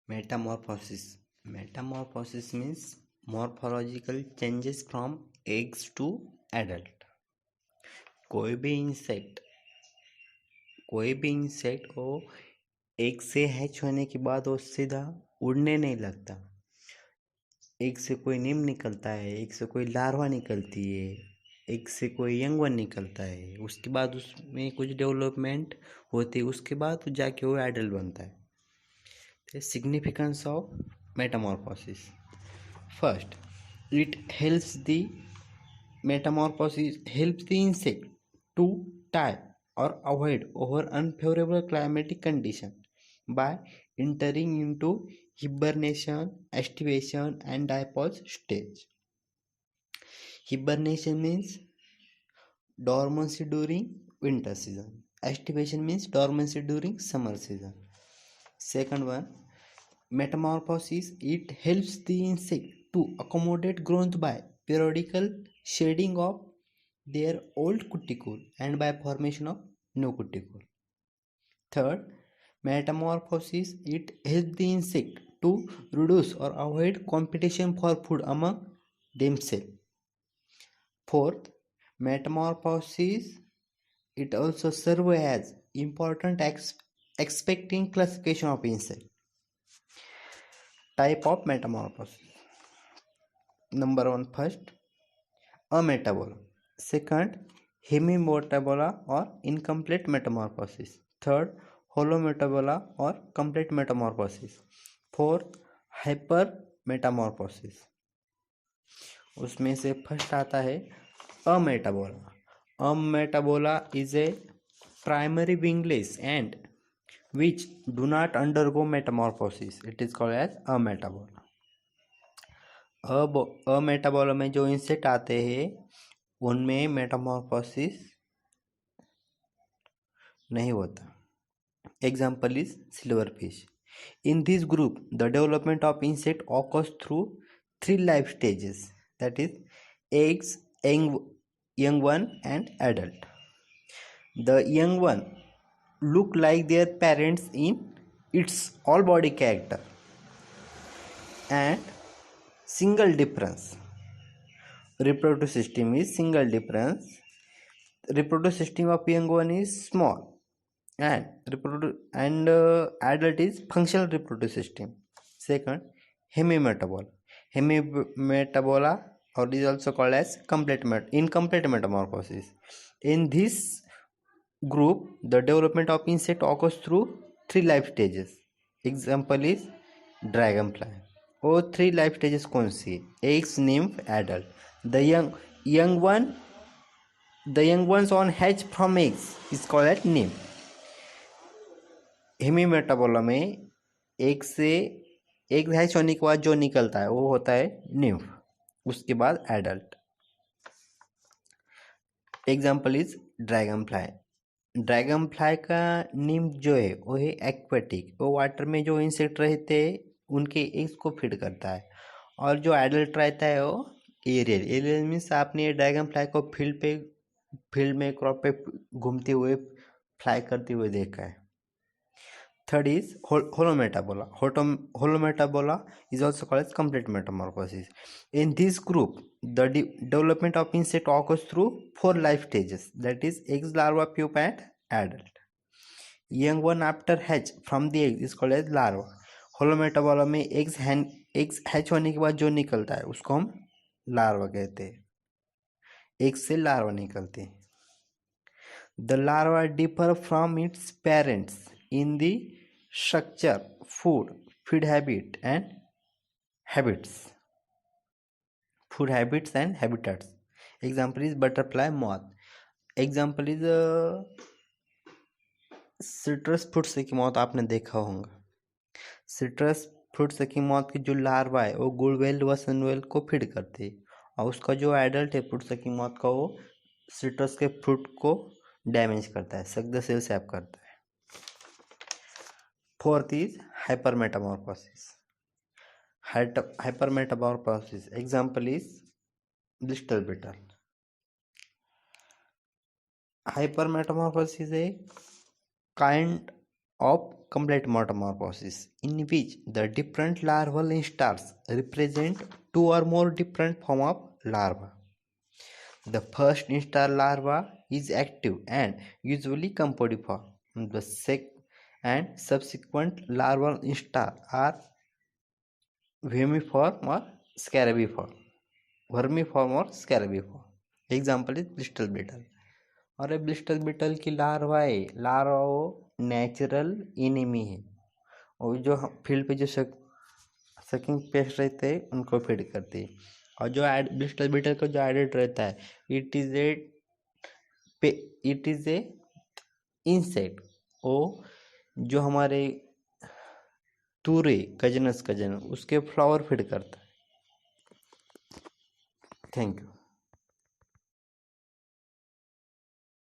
Metamorphosis. Metamorphosis means morphological changes from eggs to adult. कोई भी insect को egg से हैच होने के बाद वो सीधा उड़ने नहीं लगता। एग से कोई नीम निकलता है, एग से कोई लार्वा निकलती है, एग से कोई यंग वन निकलता है, उसके बाद उसमें कुछ डेवलपमेंट होती है, उसके बाद जाके वो एडल्ट बनता है। The significance of metamorphosis. First, it helps the insect to die or avoid over unfavorable climatic condition by entering into hibernation, estivation, and diapause stage. Hibernation means dormancy during winter season. Estivation means dormancy during summer season. Second one, metamorphosis, it helps the insect to accommodate growth by periodical shedding of their old cuticle and by formation of new cuticle. Third, metamorphosis, it helps the insect to reduce or avoid competition for food among themselves. Fourth, metamorphosis, it also serves as important expecting classification of insect. Type of metamorphosis. Number 1, first, ametabola. Second, hemimetabola or incomplete metamorphosis. Third, holometabola or complete metamorphosis. Fourth, hypermetamorphosis. उसमें से first आता है अमेटाबोला. Ametabola is a primary wingless and which do not undergo metamorphosis. It is called as ametabola. अमेटाबोला में जो insect आते हैं उनमें Metamorphosis नहीं होता. Example is silverfish. In this group, the development of insect occurs through 3 life stages, that is eggs, young one and adult. The young one look like their parents in its all body character and single difference. Reproductive system is single difference. Reproductive system of young one is small and adult is functional reproductive system. Second, hemimetabola. Hemimetabola or is also called as incomplete metamorphosis. In this group, the development of insect occurs through 3 life stages. Example is dragonfly. वो 3 life stages कौन सी है? Eggs, nymph, adult. The young ones on hatch from eggs is called as nymph. हेमीमेटाबोला में egg hatch होने के बाद जो निकलता है वो होता है निम्फ, उसके बाद adult. Example is dragon fly का निम्फ जो है वो है एक्वेटिक. वो वाटर में जो इंसेक्ट रहते हैं उनके एग्स को फीड करता है. और जो एडल्ट रहता है वो एरियल मीन्स आपने ड्रैगन फ्लाई को फील्ड में क्रॉप पे घूमते हुए फ्लाई करते हुए देखा है. Third is holometabola. Holometabola is also called as complete metamorphosis. In this group, the development of insect occurs through 4 life stages, that is eggs, larva, pupa and adult. Young one after hatch from the egg is called as larva. holometabola में eggs hatch होने के बाद जो निकलता है उसको हम larva कहते हैं. एग से लार्वा निकलते हैं. The larva differ from its parents in the structure, food habit and habits. Food habits and habitats. Example is butterfly, moth. Example is citrus fruits की मौत आपने देखा होगा. सिट्रस फ्रूट्स की मौत की जो लार्वा है वो गुड़वेल व सनवेल को फीड करते हैं और उसका जो एडल्ट है फ्रूट्स की मौत का वो सिट्रस के फ्रूट को डैमेज करता है, सक द सेल सैप करता है. Fourth is hypermetamorphosis. Hypermetamorphosis. Example is blister beetle. Hypermetamorphosis is a kind of complete metamorphosis, in which the different larval instars represent two or more different form of larva. The first instar larva is active and usually campodipore. And subsequent larval instar are vermiform or scarabiform. Vermiform और scarabiform. Example is blister beetle. और ये blister beetle की larva है, larva वो natural enemy है, और जो field पे जो सकिंग पेस्ट रहते हैं उनको फीड करती है। और जो ब्लिस्टल बीटल का जो एडेड रहता है, इट इज ए इंसेक्ट, वो जो हमारे तूरे कजन उसके फ्लावर फीड करता है। Thank you.